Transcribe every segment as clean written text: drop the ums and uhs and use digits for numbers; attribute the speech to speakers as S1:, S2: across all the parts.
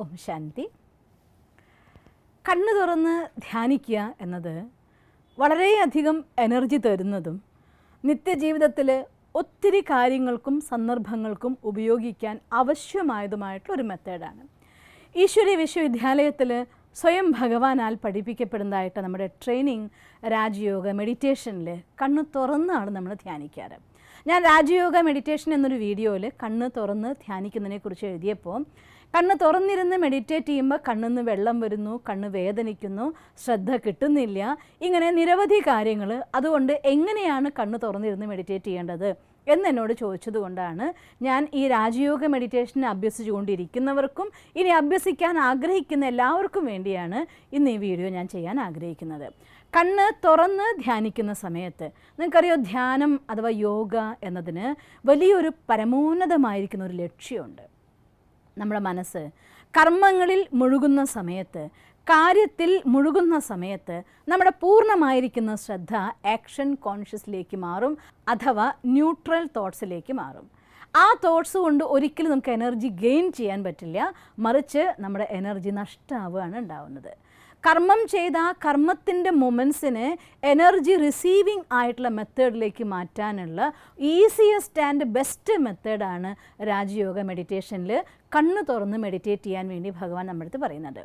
S1: ഓം ശാന്തി. കണ്ണു തുറന്ന് ധ്യാനിക്കുക എന്നത് വളരെയധികം എനർജി തരുന്നതും നിത്യജീവിതത്തിൽ ഒത്തിരി കാര്യങ്ങൾക്കും സന്ദർഭങ്ങൾക്കും ഉപയോഗിക്കാൻ ആവശ്യമായതുമായിട്ടുള്ളൊരു മെത്തേഡാണ്. ഈശ്വരീയ വിശ്വവിദ്യാലയത്തിൽ സ്വയം ഭഗവാനാൽ പഠിപ്പിക്കപ്പെടുന്നതായിട്ട് നമ്മുടെ ട്രെയിനിങ് രാജയോഗ മെഡിറ്റേഷനിൽ കണ്ണ് തുറന്നാണ് നമ്മൾ ധ്യാനിക്കാറ്. ഞാൻ രാജയോഗ മെഡിറ്റേഷൻ എന്നൊരു വീഡിയോയിൽ കണ്ണ് തുറന്ന് ധ്യാനിക്കുന്നതിനെക്കുറിച്ച് എഴുതിയപ്പോൾ കണ്ണ് തുറന്നിരുന്ന് മെഡിറ്റേറ്റ് ചെയ്യുമ്പോൾ കണ്ണിന്ന് വെള്ളം വരുന്നു, കണ്ണ് വേദനിക്കുന്നു, ശ്രദ്ധ കിട്ടുന്നില്ല, ഇങ്ങനെ നിരവധി കാര്യങ്ങൾ. അതുകൊണ്ട് എങ്ങനെയാണ് കണ്ണ് തുറന്നിരുന്ന് മെഡിറ്റേറ്റ് ചെയ്യേണ്ടത് എന്നോട് ചോദിച്ചതുകൊണ്ടാണ് ഞാൻ ഈ രാജയോഗ മെഡിറ്റേഷൻ അഭ്യസിച്ചുകൊണ്ടിരിക്കുന്നവർക്കും ഇനി അഭ്യസിക്കാൻ ആഗ്രഹിക്കുന്ന എല്ലാവർക്കും വേണ്ടിയാണ് ഇന്ന് ഈ വീഡിയോ ഞാൻ ചെയ്യാൻ ആഗ്രഹിക്കുന്നത്. കണ്ണ് തുറന്ന് ധ്യാനിക്കുന്ന സമയത്ത് നിങ്ങൾക്കറിയോ, ധ്യാനം അഥവാ യോഗ എന്നതിന് വലിയൊരു പരമോന്നതമായിരിക്കുന്ന ഒരു ലക്ഷ്യമുണ്ട്. നമ്മുടെ മനസ്സ് കർമ്മങ്ങളിൽ മുഴുകുന്ന സമയത്ത്, കാര്യത്തിൽ മുഴുകുന്ന സമയത്ത് നമ്മുടെ പൂർണ്ണമായിരിക്കുന്ന ശ്രദ്ധ ആക്ഷൻ കോൺഷ്യസിലേക്ക് മാറും, അഥവാ ന്യൂട്രൽ തോട്ട്സിലേക്ക് മാറും. ആ തോട്ട്സ് കൊണ്ട് ഒരിക്കലും നമുക്ക് എനർജി ഗെയിൻ ചെയ്യാൻ പറ്റില്ല, മറിച്ച് നമ്മുടെ എനർജി നഷ്ടമാവുകയാണ് ഉണ്ടാവുന്നത്. കർമ്മം ചെയ്ത കർമ്മത്തിൻ്റെ മൊമെൻറ്റ്സിന് എനർജി റിസീവിങ് ആയിട്ടുള്ള മെത്തേഡിലേക്ക് മാറ്റാനുള്ള ഈസിയസ്റ്റ് ആൻഡ് ബെസ്റ്റ് മെത്തേഡാണ് രാജയോഗ മെഡിറ്റേഷനിൽ കണ്ണ് തുറന്ന് മെഡിറ്റേറ്റ് ചെയ്യാൻ വേണ്ടി ഭഗവാൻ നമ്മുടെ അടുത്ത് പറയുന്നത്.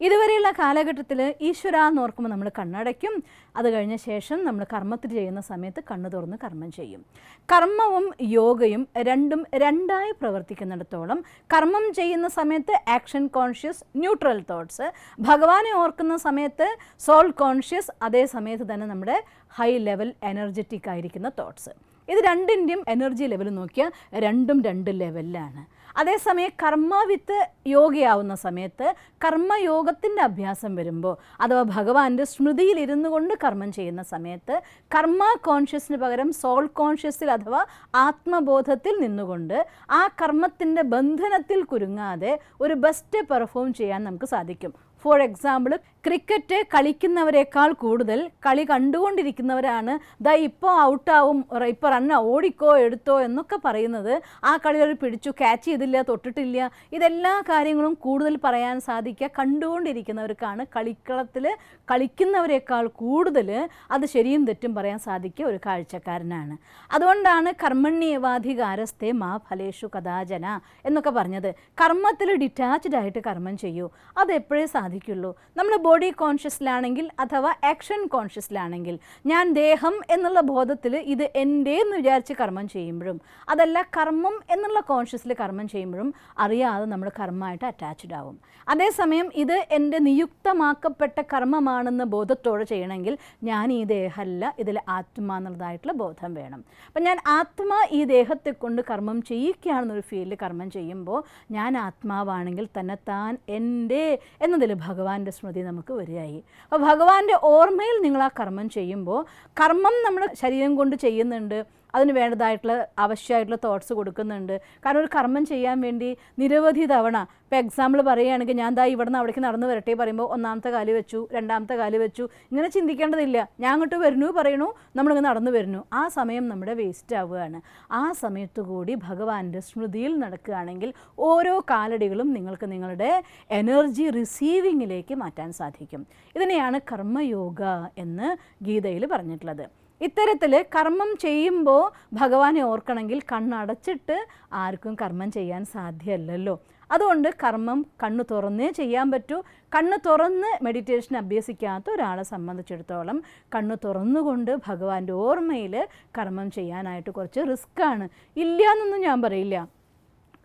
S1: ഇതുവരെയുള്ള കാലഘട്ടത്തിൽ ഈശ്വര എന്ന് ഓർക്കുമ്പോൾ നമ്മൾ കണ്ണടയ്ക്കും. അത് കഴിഞ്ഞ ശേഷം നമ്മൾ കർമ്മത്തിൽ ചെയ്യുന്ന സമയത്ത് കണ്ണ് തുറന്ന് കർമ്മം ചെയ്യും. കർമ്മവും യോഗയും രണ്ടും രണ്ടായി പ്രവർത്തിക്കുന്നിടത്തോളം കർമ്മം ചെയ്യുന്ന സമയത്ത് ആക്ഷൻ കോൺഷ്യസ് ന്യൂട്രൽ തോട്ട്സ്, ഭഗവാനെ ഓർക്കുന്ന സമയത്ത് സോൾ കോൺഷ്യസ്, അതേ സമയത്ത് തന്നെ നമ്മുടെ ഹൈ ലെവൽ എനർജറ്റിക് ആയിരിക്കുന്ന തോട്ട്സ്. ഇത് രണ്ടിൻ്റെയും എനർജി ലെവൽ നോക്കിയാൽ രണ്ടും രണ്ട് ലെവലിലാണ്. അതേസമയം കർമ്മ വിത്ത് യോഗയാവുന്ന സമയത്ത്, കർമ്മയോഗത്തിൻ്റെ അഭ്യാസം വരുമ്പോൾ അഥവാ ഭഗവാന്റെ സ്മൃതിയിൽ ഇരുന്നു കൊണ്ട് കർമ്മം ചെയ്യുന്ന സമയത്ത് കർമ്മ കോൺഷ്യസിന് പകരം സോൾ കോൺഷ്യസിൽ അഥവാ ആത്മബോധത്തിൽ നിന്നുകൊണ്ട് ആ കർമ്മത്തിൻ്റെ ബന്ധനത്തിൽ കുരുങ്ങാതെ ഒരു ബെസ്റ്റ് പെർഫോം ചെയ്യാൻ നമുക്ക് സാധിക്കും. ഫോർ എക്സാമ്പിൾ, ക്രിക്കറ്റ് കളിക്കുന്നവരെക്കാൾ കൂടുതൽ കളി കണ്ടുകൊണ്ടിരിക്കുന്നവരാണ് ദാ ഇപ്പോൾ ഔട്ടാവും, ഇപ്പോൾ റണ്ണ് ഓടിക്കോ എടുത്തോ എന്നൊക്കെ പറയുന്നത്. ആ കളി ഒരു പിടിച്ചു, ക്യാച്ച് ചെയ്തില്ല, തൊട്ടിട്ടില്ല, ഇതെല്ലാ കാര്യങ്ങളും കൂടുതൽ പറയാൻ സാധിക്കുക കണ്ടുകൊണ്ടിരിക്കുന്നവർക്കാണ്. കളിക്കളത്തിൽ കളിക്കുന്നവരെക്കാൾ കൂടുതൽ അത് ശരിയും തെറ്റും പറയാൻ സാധിക്കുക ഒരു കാഴ്ചക്കാരനാണ്. അതുകൊണ്ടാണ് കർമ്മണ്യേവാധികാരസ്ഥേ മാ ഫലേഷു കഥാചന എന്നൊക്കെ പറഞ്ഞത്. കർമ്മത്തിൽ ഡിറ്റാച്ച്ഡ് ആയിട്ട് കർമ്മം ചെയ്യൂ, അതെപ്പോഴേ സാധിക്കുള്ളൂ. നമ്മൾ ബോഡി കോൺഷ്യസിലാണെങ്കിൽ അഥവാ ആക്ഷൻ കോൺഷ്യസിലാണെങ്കിൽ, ഞാൻ ദേഹം എന്നുള്ള ബോധത്തിൽ ഇത് എൻ്റെ എന്ന് വിചാരിച്ച് കർമ്മം ചെയ്യുമ്പോഴും, അതല്ല കർമ്മം എന്നുള്ള കോൺഷ്യസിൽ കർമ്മം ചെയ്യുമ്പോഴും അറിയാതെ നമ്മൾ കർമ്മമായിട്ട് അറ്റാച്ച്ഡ് ആവും. അതേസമയം ഇത് എൻ്റെ നിയുക്തമാക്കപ്പെട്ട കർമ്മമാണെന്ന് ബോധത്തോടെ ചെയ്യണമെങ്കിൽ ഞാൻ ഈ ദേഹമല്ല, ഇതിൽ ആത്മാ എന്നുള്ളതായിട്ടുള്ള ബോധം വേണം. അപ്പം ഞാൻ ആത്മാ ഈ ദേഹത്തെ കൊണ്ട് കർമ്മം ചെയ്യിക്കുകയാണെന്നൊരു ഫീൽഡിൽ കർമ്മം ചെയ്യുമ്പോൾ ഞാൻ ആത്മാവാണെങ്കിൽ തന്നെത്താൻ എൻ്റെ എന്നതിൽ ഭഗവാന്റെ സ്മൃതി നമുക്ക് വരികയായി. അപ്പോൾ ഭഗവാന്റെ ഓർമ്മയിൽ നിങ്ങൾ ആ കർമ്മം ചെയ്യുമ്പോൾ, കർമ്മം നമ്മൾ ശരീരം കൊണ്ട് ചെയ്യുന്നുണ്ട്, അതിന് വേണ്ടതായിട്ടുള്ള ആവശ്യമായിട്ടുള്ള തോട്ട്സ് കൊടുക്കുന്നുണ്ട്. കാരണം ഒരു കർമ്മം ചെയ്യാൻ വേണ്ടി നിരവധി തവണ, ഇപ്പോൾ എക്സാമ്പിൾ പറയുകയാണെങ്കിൽ ഞാൻ ദാ ഇവിടെ നിന്ന് അവിടേക്ക് നടന്നു വരട്ടെ പറയുമ്പോൾ ഒന്നാമത്തെ കാല് വെച്ചു, രണ്ടാമത്തെ കാല് വെച്ചു, ഇങ്ങനെ ചിന്തിക്കേണ്ടതില്ല. ഞാൻ അങ്ങോട്ട് വരുന്നു പറയണു, നമ്മളിങ്ങനെ നടന്നു വരുന്നു. ആ സമയം നമ്മുടെ വേസ്റ്റ് ആവുകയാണ്. ആ സമയത്തു കൂടി ഭഗവാന്റെ സ്മൃതിയിൽ നടക്കുകയാണെങ്കിൽ ഓരോ കാലടികളും നിങ്ങൾക്ക് നിങ്ങളുടെ എനർജി റിസീവിങ്ങിലേക്ക് മാറ്റാൻ സാധിക്കും. ഇതിനെയാണ് കർമ്മയോഗ എന്ന് ഗീതയിൽ പറഞ്ഞിട്ടുള്ളത്. ഇത്തരത്തിൽ കർമ്മം ചെയ്യുമ്പോൾ ഭഗവാനെ ഓർക്കണമെങ്കിൽ കണ്ണടച്ചിട്ട് ആർക്കും കർമ്മം ചെയ്യാൻ സാധ്യമല്ലല്ലോ. അതുകൊണ്ട് കർമ്മം കണ്ണ് തുറന്നേ ചെയ്യാൻ പറ്റൂ. കണ്ണ് തുറന്ന് മെഡിറ്റേഷൻ അഭ്യസിക്കാത്ത ഒരാളെ സംബന്ധിച്ചിടത്തോളം കണ്ണ് തുറന്നുകൊണ്ട് ഭഗവാന്റെ ഓർമ്മയിൽ കർമ്മം ചെയ്യാനായിട്ട് കുറച്ച് റിസ്ക്കാണ്. ഇല്ല എന്നൊന്നും ഞാൻ പറയില്ല.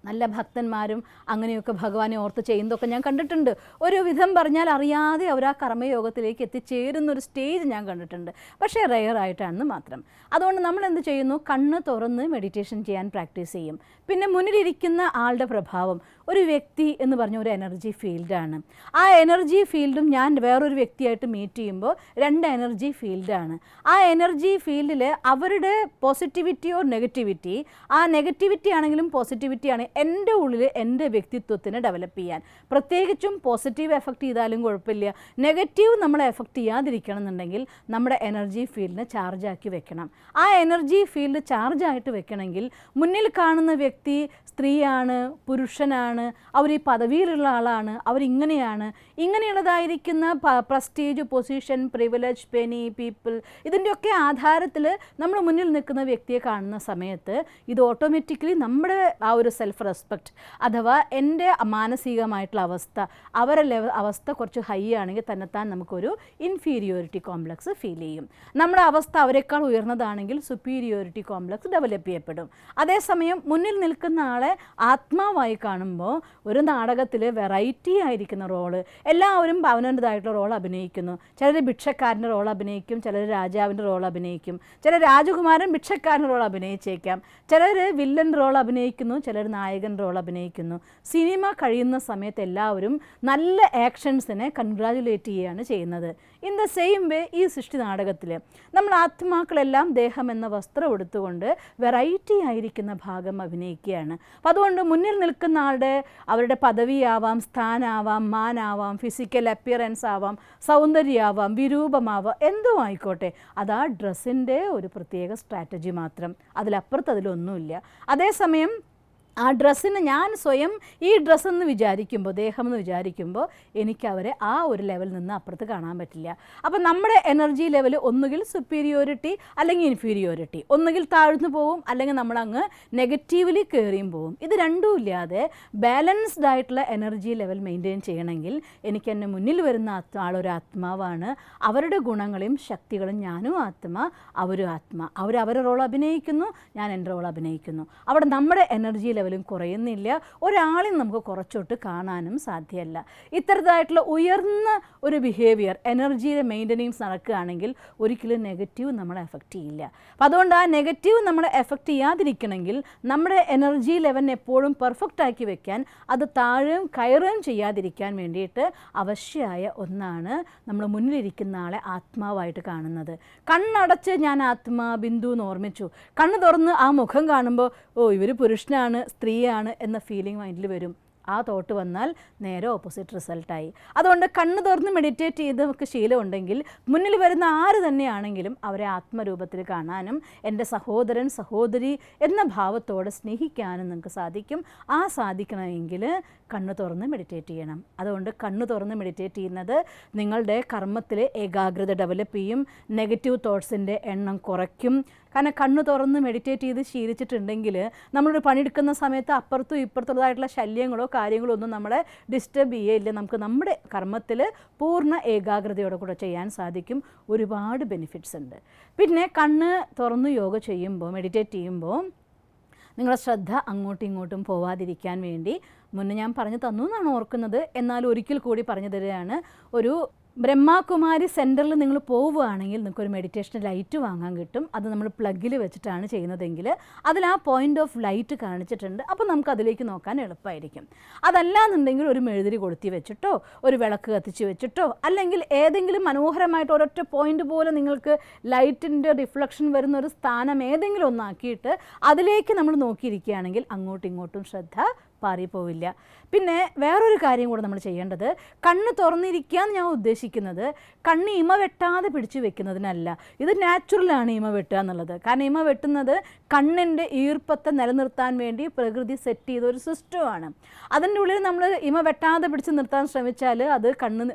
S1: നല്ല ഭക്തന്മാരും അങ്ങനെയൊക്കെ ഭഗവാനെ ഓർത്ത് ചെയ്യുന്നതൊക്കെ ഞാൻ കണ്ടിട്ടുണ്ട്. ഒരു വിധം പറഞ്ഞാൽ അറിയാതെ അവർ ആ കർമ്മയോഗത്തിലേക്ക് എത്തിച്ചേരുന്നൊരു സ്റ്റേജ് ഞാൻ കണ്ടിട്ടുണ്ട്. പക്ഷേ റെയറായിട്ടാണെന്ന് മാത്രം. അതുകൊണ്ട് നമ്മൾ എന്ത് ചെയ്യുന്നു, കണ്ണ് തുറന്ന് മെഡിറ്റേഷൻ ചെയ്യാൻ പ്രാക്ടീസ് ചെയ്യും. പിന്നെ മുന്നിലിരിക്കുന്ന ആളുടെ പ്രഭാവം, ഒരു വ്യക്തി എന്ന് പറഞ്ഞ ഒരു എനർജി ഫീൽഡാണ്. ആ എനർജി ഫീൽഡും ഞാൻ വേറൊരു വ്യക്തിയായിട്ട് മീറ്റ് ചെയ്യുമ്പോൾ രണ്ട് എനർജി ഫീൽഡാണ്. ആ എനർജി ഫീൽഡിൽ അവരുടെ പോസിറ്റിവിറ്റി ഓർ നെഗറ്റിവിറ്റി, ആ നെഗറ്റിവിറ്റി ആണെങ്കിലും പോസിറ്റിവിറ്റി ആണെങ്കിൽ എൻ്റെ ഉള്ളിൽ എൻ്റെ വ്യക്തിത്വത്തിനെ ഡെവലപ്പ് ചെയ്യാൻ. പ്രത്യേകിച്ചും പോസിറ്റീവ് എഫക്റ്റ് ചെയ്താലും കുഴപ്പമില്ല, നെഗറ്റീവ് നമ്മളെ എഫക്റ്റ് ചെയ്യാതിരിക്കണം എന്നുണ്ടെങ്കിൽ നമ്മുടെ എനർജി ഫീൽഡിനെ ചാർജാക്കി വെക്കണം. ആ എനർജി ഫീൽഡ് ചാർജായിട്ട് വെക്കണമെങ്കിൽ മുന്നിൽ കാണുന്ന വ്യക്തി സ്ത്രീയാണ്, പുരുഷനാണ്, അവർ ഈ പദവിയിലുള്ള ആളാണ്, അവരിങ്ങനെയാണ്, ഇങ്ങനെയുള്ളതായിരിക്കുന്ന prestige, position, privilege, penny, people, ഇതിൻ്റെയൊക്കെ ആധാരത്തിൽ നമ്മൾ മുന്നിൽ നിൽക്കുന്ന വ്യക്തിയെ കാണുന്ന സമയത്ത് ഇത് ഓട്ടോമാറ്റിക്കലി നമ്മുടെ ആ ഒരു സെൽഫ് റെസ്പെക്റ്റ് അഥവാ എൻ്റെ മാനസികമായിട്ടുള്ള അവസ്ഥ, അവരുടെ അവസ്ഥ കുറച്ച് ഹൈ ആണെങ്കിൽ തന്നെത്താൻ നമുക്കൊരു ഇൻഫീരിയോറിറ്റി കോംപ്ലക്സ് ഫീൽ ചെയ്യും. നമ്മുടെ അവസ്ഥ അവരെക്കാൾ ഉയർന്നതാണെങ്കിൽ സുപ്പീരിയോറിറ്റി കോംപ്ലക്സ് ഡെവലപ്പ് ചെയ്യപ്പെടും. അതേസമയം മുന്നിൽ നിൽക്കുന്ന ആളെ ആത്മാവായി കാണുമ്പോൾ ഒരു നാടകത്തിൽ വെറൈറ്റി ആയിരിക്കുന്ന റോള്, എല്ലാവരും അവനവൻ്റെതായിട്ടുള്ള റോൾ അഭിനയിക്കുന്നു. ചിലർ ഭിക്ഷക്കാരൻ്റെ റോൾ അഭിനയിക്കും, ചിലർ രാജാവിൻ്റെ റോൾ അഭിനയിക്കും, ചില രാജകുമാരൻ ഭിക്ഷക്കാരൻ്റെ റോൾ അഭിനയിച്ചേക്കാം, ചിലർ വില്ലൻ റോൾ അഭിനയിക്കുന്നു, ചിലർ നായകൻ റോൾ അഭിനയിക്കുന്നു. സിനിമ കഴിയുന്ന സമയത്ത് എല്ലാവരും നല്ല ആക്ഷൻസിനെ കൺഗ്രാജുലേറ്റ് ചെയ്യുകയാണ് ചെയ്യുന്നത്. ഇൻ ദ സെയിം വേ ഈ സൃഷ്ടി നാടകത്തിൽ നമ്മൾ ആത്മാക്കളെല്ലാം ദേഹം എന്ന വസ്ത്രം എടുത്തുകൊണ്ട് വെറൈറ്റി ആയിരിക്കുന്ന ഭാഗം അഭിനയിക്കുകയാണ്. അപ്പം അതുകൊണ്ട് മുന്നിൽ നിൽക്കുന്ന ആളുടെ അവരുടെ പദവിയാവാം, സ്ഥാനാവാം, മാനാവാം, ഫിസിക്കൽ അപ്പിയറൻസ് ആവാം, സൗന്ദര്യമാവാം, വിരൂപമാവാം, എന്തോ ആയിക്കോട്ടെ, അത് ആ ഡ്രസ്സിൻ്റെ ഒരു പ്രത്യേക സ്ട്രാറ്റജി മാത്രം, അതിലപ്പുറത്ത് അതിലൊന്നുമില്ല. അതേസമയം ആ ഡ്രസ്സിന് ഞാൻ സ്വയം ഈ ഡ്രസ്സെന്ന് വിചാരിക്കുമ്പോൾ, ദേഹം എന്ന് വിചാരിക്കുമ്പോൾ എനിക്കവരെ ആ ഒരു ലെവലിൽ നിന്ന് അപ്പുറത്ത് കാണാൻ പറ്റില്ല. അപ്പം നമ്മുടെ എനർജി ലെവൽ ഒന്നുകിൽ സുപ്പീരിയോറിറ്റി അല്ലെങ്കിൽ ഇൻഫീരിയോറിറ്റി, ഒന്നുകിൽ താഴ്ന്നു പോവും അല്ലെങ്കിൽ നമ്മളങ്ങ് നെഗറ്റീവ്ലി കയറിയും പോവും. ഇത് രണ്ടും ഇല്ലാതെ ബാലൻസ്ഡ് ആയിട്ടുള്ള എനർജി ലെവൽ മെയിൻറ്റെയിൻ ചെയ്യണമെങ്കിൽ എനിക്ക് എന്നെ മുന്നിൽ വരുന്ന ആളൊരു ആത്മാവാണ്, അവരുടെ ഗുണങ്ങളെയും ശക്തികളും ഞാനും ആത്മാ, അവരും ആത്മാ, അവരുടെ റോൾ അഭിനയിക്കുന്നു, ഞാൻ എൻ്റെ റോൾ അഭിനയിക്കുന്നു. അവിടെ നമ്മുടെ എനർജി ലെവലും കുറയുന്നില്ല, ഒരാളെയും നമുക്ക് കുറച്ചോട്ട് കാണാനും സാധ്യമല്ല. ഇത്തരത്തിലായിട്ടുള്ള ഉയർന്ന ഒരു ബിഹേവിയർ എനർജിയുടെ മെയിൻ്റനൻസ് നടക്കുകയാണെങ്കിൽ ഒരിക്കലും നെഗറ്റീവ് നമ്മളെ എഫക്റ്റ് ചെയ്യില്ല. അപ്പം അതുകൊണ്ട് ആ നെഗറ്റീവ് നമ്മളെ എഫക്റ്റ് ചെയ്യാതിരിക്കണമെങ്കിൽ നമ്മുടെ എനർജി ലെവലിനെ എപ്പോഴും പെർഫെക്റ്റ് ആക്കി വെക്കാൻ, അത് താഴുകയും കയറുകയും ചെയ്യാതിരിക്കാൻ വേണ്ടിയിട്ട് ആവശ്യമായ ഒന്നാണ് നമ്മൾ മുന്നിലിരിക്കുന്ന ആളെ ആത്മാവായിട്ട് കാണുന്നത്. കണ്ണടച്ച് ഞാൻ ആത്മാ ബിന്ദു എന്ന് ഓർമ്മിച്ചു, കണ്ണ് തുറന്ന് ആ മുഖം കാണുമ്പോൾ ഓ ഇവർ പുരുഷനാണ് സ്ത്രീയാണ് എന്ന ഫീലിംഗ് മൈൻഡിൽ വരും. ആ തോട്ട് വന്നാൽ നേരെ ഓപ്പോസിറ്റ് റിസൾട്ടായി. അതുകൊണ്ട് കണ്ണ് തുറന്ന് മെഡിറ്റേറ്റ് ചെയ്ത് നമുക്ക് ശീലമുണ്ടെങ്കിൽ മുന്നിൽ വരുന്ന ആര് തന്നെയാണെങ്കിലും അവരെ ആത്മരൂപത്തിൽ കാണാനും എൻ്റെ സഹോദരൻ സഹോദരി എന്ന ഭാവത്തോടെ സ്നേഹിക്കാനും നിങ്ങൾക്ക് സാധിക്കും. ആ സാധിക്കണമെങ്കിൽ കണ്ണ് തുറന്ന് മെഡിറ്റേറ്റ് ചെയ്യണം. അതുകൊണ്ട് കണ്ണ് തുറന്ന് മെഡിറ്റേറ്റ് ചെയ്യുന്നത് നിങ്ങളുടെ കർമ്മത്തിൽ ഏകാഗ്രത ഡെവലപ്പ് ചെയ്യും, നെഗറ്റീവ് തോട്ട്സിൻ്റെ എണ്ണം കുറയ്ക്കും. കാരണം കണ്ണ് തുറന്ന് മെഡിറ്റേറ്റ് ചെയ്ത് ശീലിച്ചിട്ടുണ്ടെങ്കിൽ നമ്മളൊരു പണിയെടുക്കുന്ന സമയത്ത് അപ്പുറത്തും ഇപ്പുറത്തുള്ളതായിട്ടുള്ള ശല്യങ്ങളോ കാര്യങ്ങളോ ഒന്നും നമ്മളെ ഡിസ്റ്റർബ് ചെയ്യില്ല. നമുക്ക് നമ്മുടെ കർമ്മത്തിൽ പൂർണ്ണ ഏകാഗ്രതയോടെ കൂടെ ചെയ്യാൻ സാധിക്കും. ഒരുപാട് ബെനിഫിറ്റ്സ് ഉണ്ട്. പിന്നെ കണ്ണ് തുറന്ന് യോഗ ചെയ്യുമ്പോൾ, മെഡിറ്റേറ്റ് ചെയ്യുമ്പോൾ നിങ്ങളുടെ ശ്രദ്ധ അങ്ങോട്ടും ഇങ്ങോട്ടും പോവാതിരിക്കാൻ വേണ്ടി മുന്നേ ഞാൻ പറഞ്ഞു തന്നു എന്നാണ് ഓർക്കുന്നത്, എന്നാൽ ഒരിക്കൽ കൂടി പറഞ്ഞു തരികയാണ്. ഒരു ബ്രഹ്മകുമാരി സെൻറ്ററിൽ നിങ്ങൾ പോവുകയാണെങ്കിൽ നിങ്ങൾക്കൊരു മെഡിറ്റേഷൻ ലൈറ്റ് വാങ്ങാൻ കിട്ടും. അത് നമ്മൾ പ്ലഗിൽ വെച്ചിട്ടാണ് ചെയ്യുന്നതെങ്കിൽ അതിൽ ആ പോയിൻ്റ് ഓഫ് ലൈറ്റ് കാണിച്ചിട്ടുണ്ട്. അപ്പോൾ നമുക്ക് അതിലേക്ക് നോക്കാൻ എളുപ്പമായിരിക്കും. അതല്ലാന്നുണ്ടെങ്കിൽ ഒരു മെഴുതിരി കൊളുത്തി വെച്ചിട്ടോ ഒരു വിളക്ക് കത്തിച്ച് വെച്ചിട്ടോ അല്ലെങ്കിൽ ഏതെങ്കിലും മനോഹരമായിട്ട് ഒരൊറ്റ പോയിൻ്റ് പോലെ നിങ്ങൾക്ക് ലൈറ്റിൻ്റെ റിഫ്ലക്ഷൻ വരുന്ന ഒരു സ്ഥാനം ഏതെങ്കിലും ഒന്നാക്കിയിട്ട് അതിലേക്ക് നമ്മൾ നോക്കിയിരിക്കുകയാണെങ്കിൽ അങ്ങോട്ടും ഇങ്ങോട്ടും ശ്രദ്ധ പാറിപ്പോവില്ല. പിന്നെ വേറൊരു കാര്യം കൂടെ നമ്മൾ ചെയ്യേണ്ടത്, കണ്ണ് തുറന്നിരിക്കാൻ ഞാൻ ഉദ്ദേശിക്കുന്നത് കണ്ണ് ഇമ വെട്ടാതെ പിടിച്ചു വെക്കുന്നതിനല്ല. ഇത് നാച്ചുറലാണ് ഇമ വെട്ടുക എന്നുള്ളത്. കാരണം ഇമ വെട്ടുന്നത് കണ്ണിൻ്റെ ഈർപ്പത്തെ നിലനിർത്താൻ വേണ്ടി പ്രകൃതി സെറ്റ് ചെയ്ത ഒരു സിസ്റ്റമാണ്. അതിൻ്റെ ഉള്ളിൽ നമ്മൾ ഇമ വെട്ടാതെ പിടിച്ച് നിർത്താൻ ശ്രമിച്ചാൽ അത് കണ്ണ്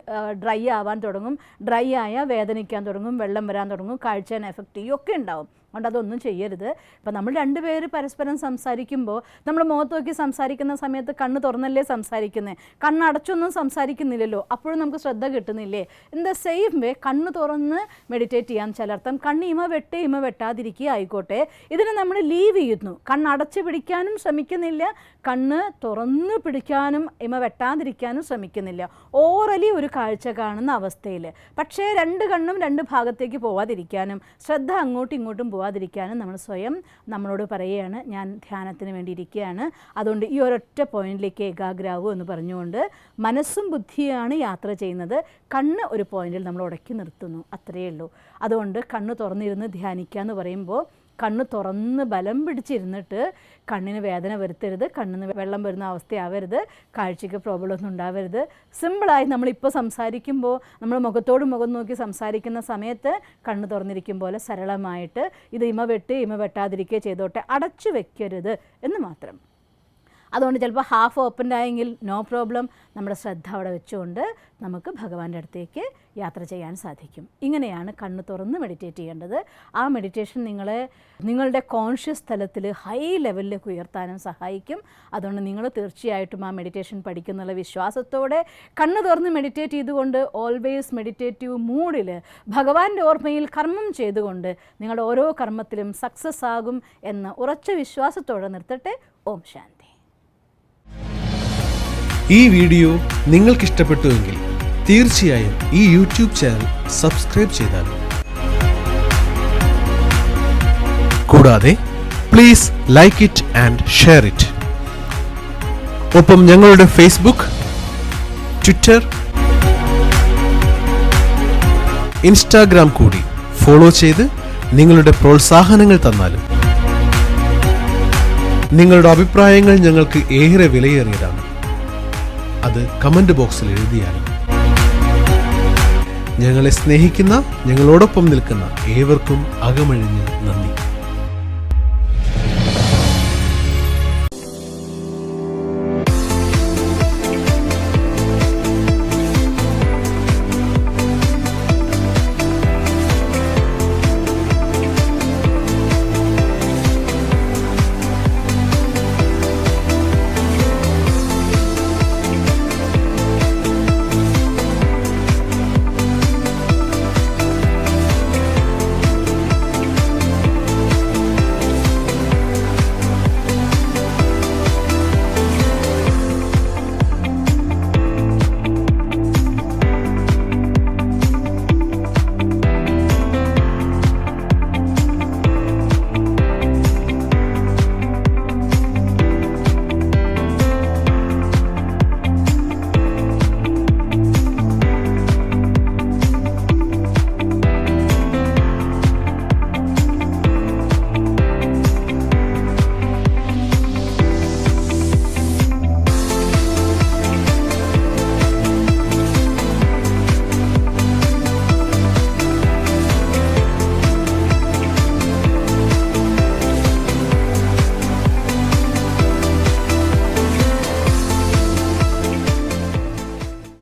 S1: ഡ്രൈ ആവാൻ തുടങ്ങും, ഡ്രൈ ആയാൽ വേദനിക്കാൻ തുടങ്ങും, വെള്ളം വരാൻ തുടങ്ങും, കാഴ്ചേനെ എഫക്റ്റ് ചെയ്യും ഒക്കെ ഉണ്ടാവും. അതുകൊണ്ട് അതൊന്നും ചെയ്യരുത്. ഇപ്പം നമ്മൾ രണ്ടുപേര് പരസ്പരം സംസാരിക്കുമ്പോൾ നമ്മൾ മുഖത്ത് നോക്കി സംസാരിക്കുന്ന സമയത്ത് കണ്ണ് തുറന്നല്ലേ സംസാരിക്കുന്നത്, കണ്ണടച്ചൊന്നും സംസാരിക്കുന്നില്ലല്ലോ, അപ്പോഴും നമുക്ക് ശ്രദ്ധ കിട്ടുന്നില്ലേ. ഇൻ ദ സെയിം വേ കണ്ണ് തുറന്ന് മെഡിറ്റേറ്റ് ചെയ്യാൻ ചിലർത്ഥം കണ്ണ് ഇമ വെട്ട് ഇമ വെട്ടാതിരിക്കുക ആയിക്കോട്ടെ, ഇതിനെ നമ്മൾ ലീവ് ചെയ്യുന്നു. കണ്ണടച്ച് പിടിക്കാനും ശ്രമിക്കുന്നില്ല, കണ്ണ് തുറന്ന് പിടിക്കാനും ഇമ വെട്ടാതിരിക്കാനും ശ്രമിക്കുന്നില്ല. ഓറലി ഒരു കാഴ്ച കാണുന്ന അവസ്ഥയിൽ പക്ഷേ രണ്ട് കണ്ണും രണ്ട് ഭാഗത്തേക്ക് പോവാതിരിക്കാനും ശ്രദ്ധ അങ്ങോട്ടും ഇങ്ങോട്ടും പോവാതിരിക്കാനും നമ്മൾ സ്വയം നമ്മളോട് പറയുകയാണ്, ഞാൻ ധ്യാനത്തിന് വേണ്ടി ഇരിക്കുകയാണ്, അതുകൊണ്ട് ഈ ഒരൊറ്റ പോയിന്റിലേക്ക് ഏകാഗ്രാവൂ എന്ന് പറഞ്ഞുകൊണ്ട് മനസ്സും ബുദ്ധിയാണ് യാത്ര ചെയ്യുന്നത്. കണ്ണ് ഒരു പോയിന്റിൽ നമ്മൾ ഉടക്കി നിർത്തുന്നു, അത്രയേ ഉള്ളൂ. അതുകൊണ്ട് കണ്ണ് തുറന്നിരുന്ന് ധ്യാനിക്കുക എന്ന് പറയുമ്പോൾ കണ്ണ് തുറന്ന് ബലം പിടിച്ചിരുന്നിട്ട് കണ്ണിന് വേദന വരുത്തരുത്, കണ്ണിന് വെള്ളം വരുന്ന അവസ്ഥയാവരുത്, കാഴ്ചയ്ക്ക് പ്രോബ്ലം ഒന്നും ഉണ്ടാവരുത്. സിമ്പിളായി നമ്മളിപ്പോൾ സംസാരിക്കുമ്പോൾ നമ്മൾ മുഖത്തോട് മുഖം നോക്കി സംസാരിക്കുന്ന സമയത്ത് കണ്ണ് തുറന്നിരിക്കും പോലെ സരളമായിട്ട് ഇത് ഇമ വെട്ടാതിരിക്കുകയോ ചെയ്തോട്ടെ, അടച്ചു വെക്കരുത് എന്ന് മാത്രം. അതുകൊണ്ട് ചിലപ്പോൾ ഹാഫ് ഓപ്പൺ ആയെങ്കിൽ നോ പ്രോബ്ലം, നമ്മുടെ ശ്രദ്ധ അവിടെ വെച്ചുകൊണ്ട് നമുക്ക് ഭഗവാന്റെ അടുത്തേക്ക് യാത്ര ചെയ്യാൻ സാധിക്കും. ഇങ്ങനെയാണ് കണ്ണ് തുറന്ന് മെഡിറ്റേറ്റ് ചെയ്യേണ്ടത്. ആ മെഡിറ്റേഷൻ നിങ്ങളുടെ കോൺഷ്യസ് തലത്തിൽ ഹൈ ലെവലിലേക്ക് ഉയർത്താനും സഹായിക്കും. അതുകൊണ്ട് നിങ്ങൾ തീർച്ചയായിട്ടും ആ മെഡിറ്റേഷൻ പഠിക്കുന്നുള്ള വിശ്വാസത്തോടെ കണ്ണ് തുറന്ന് മെഡിറ്റേറ്റ് ചെയ്തുകൊണ്ട് ഓൾവേസ് മെഡിറ്റേറ്റീവ് മൂഡിൽ ഭഗവാന്റെ ഓർമ്മയിൽ കർമ്മം ചെയ്തുകൊണ്ട് നിങ്ങളുടെ ഓരോ കർമ്മത്തിലും സക്സസ് ആകും എന്ന ഉറച്ച വിശ്വാസത്തോടെ നിർത്തട്ടെ. ഓം ശാന്തി.
S2: ഈ വീഡിയോ നിങ്ങൾക്കിഷ്ടപ്പെട്ടുവെങ്കിൽ തീർച്ചയായും ഈ യൂട്യൂബ് ചാനൽ സബ്സ്ക്രൈബ് ചെയ്താലും, കൂടാതെ please like it and share it. ഒപ്പം ഞങ്ങളുടെ ഫേസ്ബുക്ക്, ട്വിറ്റർ, ഇൻസ്റ്റാഗ്രാം കൂടി ഫോളോ ചെയ്ത് നിങ്ങളുടെ പ്രോത്സാഹനങ്ങൾ തന്നാലും. നിങ്ങളുടെ അഭിപ്രായങ്ങൾ ഞങ്ങൾക്ക് ഏറെ വിലയേറിയതാണ്. അത് കമന്റ് ബോക്സിൽ എഴുതിയാലും. ഞങ്ങളെ സ്നേഹിക്കുന്ന, ഞങ്ങളോടൊപ്പം നിൽക്കുന്ന ഏവർക്കും അകമഴിഞ്ഞ് നന്ദി.